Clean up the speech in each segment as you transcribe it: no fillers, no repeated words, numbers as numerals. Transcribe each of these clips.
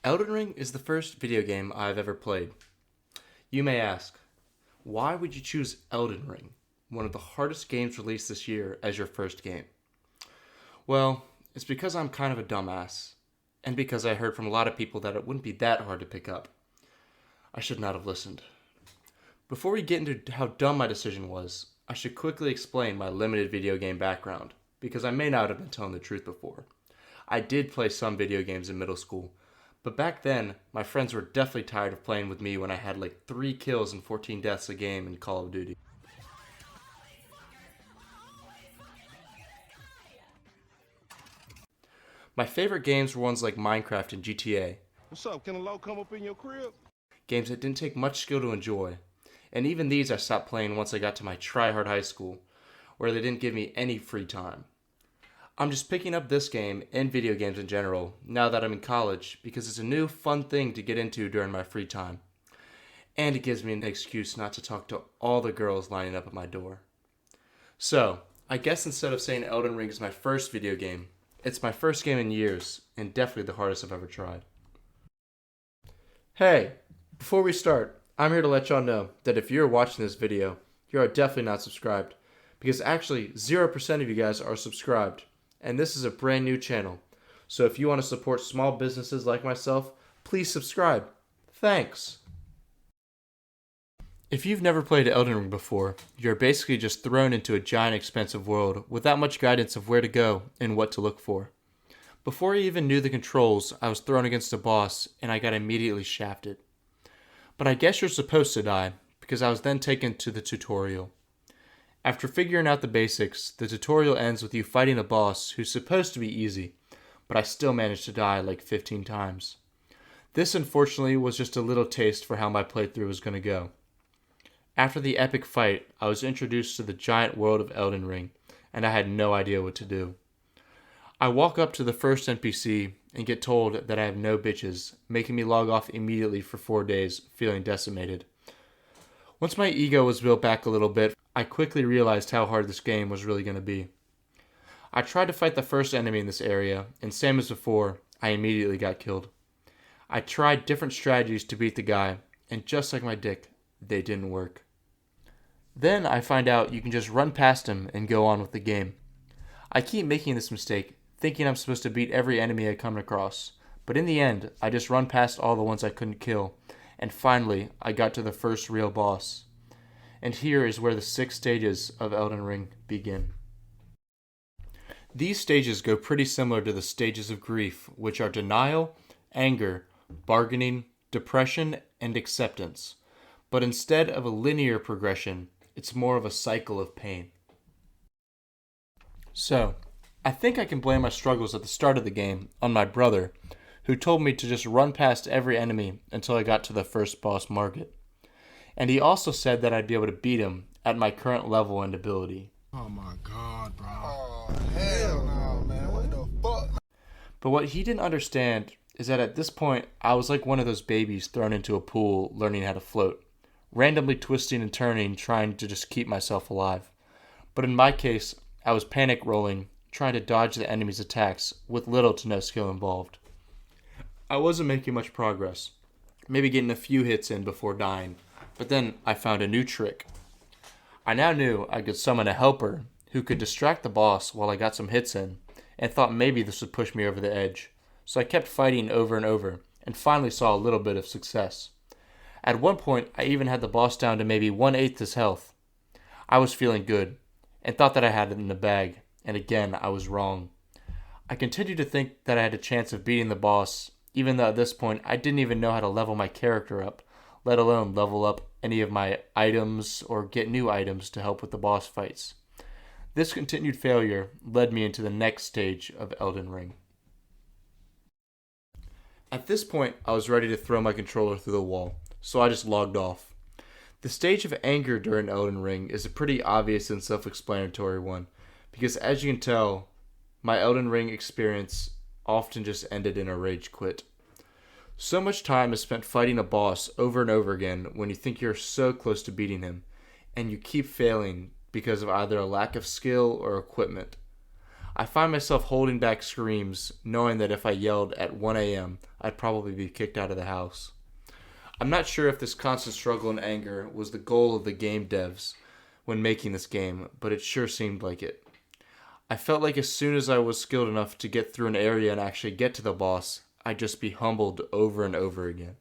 Elden Ring is the first video game I've ever played. You may ask, why would you choose Elden Ring, one of the hardest games released this year, as your first game? Well, it's because I'm kind of a dumbass, and because I heard from a lot of people that it wouldn't be that hard to pick up. I should not have listened. Before we get into how dumb my decision was, I should quickly explain my limited video game background, because I may not have been telling the truth before. I did play some video games in middle school, but back then, my friends were definitely tired of playing with me when I had like 3 kills and 14 deaths a game in Call of Duty. My favorite games were ones like Minecraft and GTA, What's up? Can a low come up in your crib? games that didn't take much skill to enjoy. And even these I stopped playing once I got to my try-hard high school, where they didn't give me any free time. I'm just picking up this game and video games in general now that I'm in college because it's a new fun thing to get into during my free time. And it gives me an excuse not to talk to all the girls lining up at my door. So, I guess instead of saying Elden Ring is my first video game, it's my first game in years and definitely the hardest I've ever tried. Hey, before we start, I'm here to let y'all know that if you're watching this video, you are definitely not subscribed because actually 0% of you guys are subscribed. And this is a brand new channel. So if you want to support small businesses like myself, please subscribe. Thanks. If you've never played Elden Ring before, you're basically just thrown into a giant expensive world without much guidance of where to go and what to look for. Before I even knew the controls, I was thrown against a boss and I got immediately shafted. But I guess you're supposed to die, because I was then taken to the tutorial. After figuring out the basics, the tutorial ends with you fighting a boss who's supposed to be easy, but I still managed to die like 15 times. This unfortunately was just a little taste for how my playthrough was going to go. After the epic fight, I was introduced to the giant world of Elden Ring, and I had no idea what to do. I walk up to the first NPC and get told that I have no bitches, making me log off immediately for 4 days, feeling decimated. Once my ego was built back a little bit, I quickly realized how hard this game was really going to be. I tried to fight the first enemy in this area, and same as before, I immediately got killed. I tried different strategies to beat the guy, and just like my dick, they didn't work. Then I find out you can just run past him and go on with the game. I keep making this mistake, thinking I'm supposed to beat every enemy I come across, but in the end, I just run past all the ones I couldn't kill, and finally, I got to the first real boss. And here is where the 6 stages of Elden Ring begin. These stages go pretty similar to the stages of grief, which are denial, anger, bargaining, depression, and acceptance. But instead of a linear progression, it's more of a cycle of pain. So, I think I can blame my struggles at the start of the game on my brother, who told me to just run past every enemy until I got to the first boss Margit. And he also said that I'd be able to beat him at my current level and ability. Oh my god, bro. Oh, hell no, man. What the fuck? But what he didn't understand is that at this point, I was like one of those babies thrown into a pool learning how to float, randomly twisting and turning, trying to just keep myself alive. But in my case, I was panic rolling, trying to dodge the enemy's attacks with little to no skill involved. I wasn't making much progress, maybe getting a few hits in before dying, but then I found a new trick. I now knew I could summon a helper who could distract the boss while I got some hits in, and thought maybe this would push me over the edge. So I kept fighting over and over, and finally saw a little bit of success. At one point, I even had the boss down to maybe 1/8 his health. I was feeling good, and thought that I had it in the bag, and again, I was wrong. I continued to think that I had a chance of beating the boss, even though at this point, I didn't even know how to level my character up, let alone level up any of my items or get new items to help with the boss fights. This continued failure led me into the next stage of Elden Ring. At this point, I was ready to throw my controller through the wall, so I just logged off. The stage of anger during Elden Ring is a pretty obvious and self-explanatory one, because as you can tell, my Elden Ring experience often just ended in a rage quit. So much time is spent fighting a boss over and over again when you think you're so close to beating him, and you keep failing because of either a lack of skill or equipment. I find myself holding back screams, knowing that if I yelled at 1 a.m., I'd probably be kicked out of the house. I'm not sure if this constant struggle and anger was the goal of the game devs when making this game, but it sure seemed like it. I felt like as soon as I was skilled enough to get through an area and actually get to the boss, I'd just be humbled over and over again.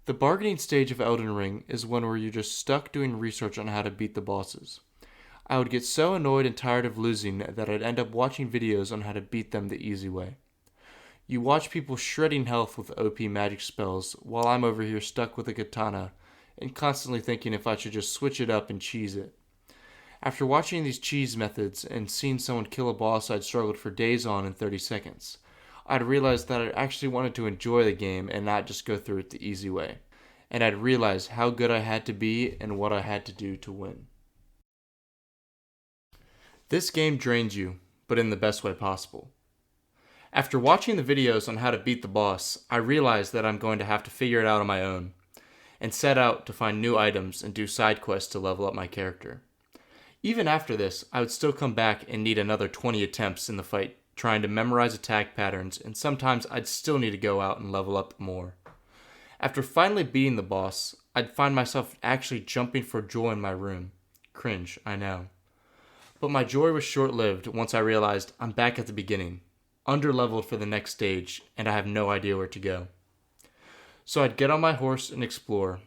The bargaining stage of Elden Ring is one where you're just stuck doing research on how to beat the bosses. I would get so annoyed and tired of losing that I'd end up watching videos on how to beat them the easy way. You watch people shredding health with OP magic spells while I'm over here stuck with a katana and constantly thinking if I should just switch it up and cheese it. After watching these cheese methods and seeing someone kill a boss I'd struggled for days on in 30 seconds, I'd realized that I actually wanted to enjoy the game and not just go through it the easy way. And I'd realized how good I had to be and what I had to do to win. This game drains you, but in the best way possible. After watching the videos on how to beat the boss, I realized that I'm going to have to figure it out on my own, and set out to find new items and do side quests to level up my character. Even after this, I would still come back and need another 20 attempts in the fight, trying to memorize attack patterns, and sometimes I'd still need to go out and level up more. After finally beating the boss, I'd find myself actually jumping for joy in my room. Cringe, I know. But my joy was short-lived once I realized I'm back at the beginning, underleveled for the next stage, and I have no idea where to go. So I'd get on my horse and explore,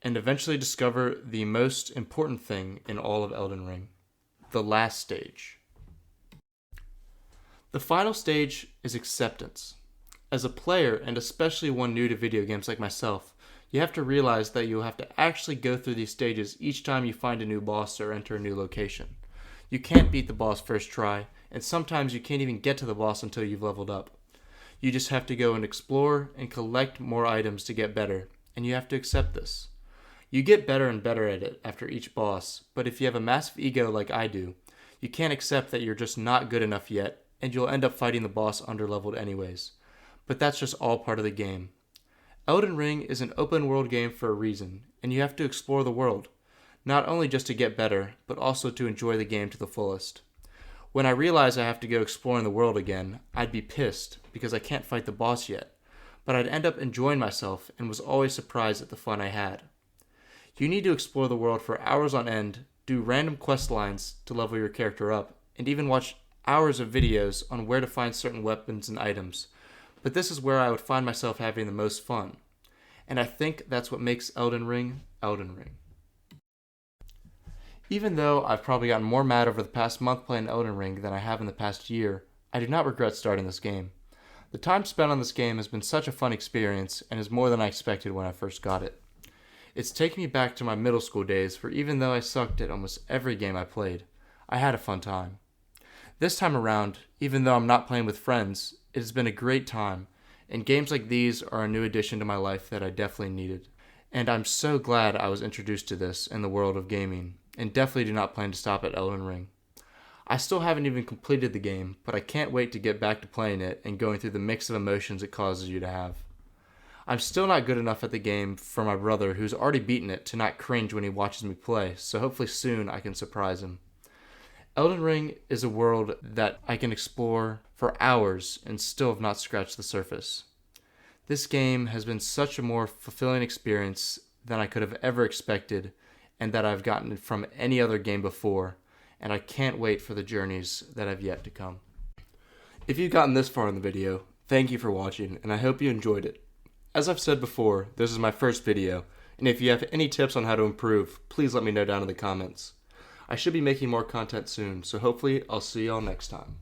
and eventually discover the most important thing in all of Elden Ring, the last stage. The final stage is acceptance. As a player, and especially one new to video games like myself, you have to realize that you'll have to actually go through these stages each time you find a new boss or enter a new location. You can't beat the boss first try, and sometimes you can't even get to the boss until you've leveled up. You just have to go and explore and collect more items to get better, and you have to accept this. You get better and better at it after each boss, but if you have a massive ego like I do, you can't accept that you're just not good enough yet, and you'll end up fighting the boss underleveled anyways. But that's just all part of the game. Elden Ring is an open world game for a reason, and you have to explore the world. Not only just to get better, but also to enjoy the game to the fullest. When I realize I have to go exploring the world again, I'd be pissed because I can't fight the boss yet, but I'd end up enjoying myself and was always surprised at the fun I had. You need to explore the world for hours on end, do random quest lines to level your character up, and even watch hours of videos on where to find certain weapons and items, but this is where I would find myself having the most fun. And I think that's what makes Elden Ring, Elden Ring. Even though I've probably gotten more mad over the past month playing Elden Ring than I have in the past year, I do not regret starting this game. The time spent on this game has been such a fun experience and is more than I expected when I first got it. It's taken me back to my middle school days, for even though I sucked at almost every game I played, I had a fun time. This time around, even though I'm not playing with friends, it has been a great time, and games like these are a new addition to my life that I definitely needed. And I'm so glad I was introduced to this in the world of gaming, and definitely do not plan to stop at Elden Ring. I still haven't even completed the game, but I can't wait to get back to playing it and going through the mix of emotions it causes you to have. I'm still not good enough at the game for my brother, who's already beaten it, to not cringe when he watches me play, so hopefully soon I can surprise him. Elden Ring is a world that I can explore for hours and still have not scratched the surface. This game has been such a more fulfilling experience than I could have ever expected, and that I've gotten from any other game before, and I can't wait for the journeys that have yet to come. If you've gotten this far in the video, thank you for watching, and I hope you enjoyed it. As I've said before, this is my first video, and if you have any tips on how to improve, please let me know down in the comments. I should be making more content soon, so hopefully I'll see y'all next time.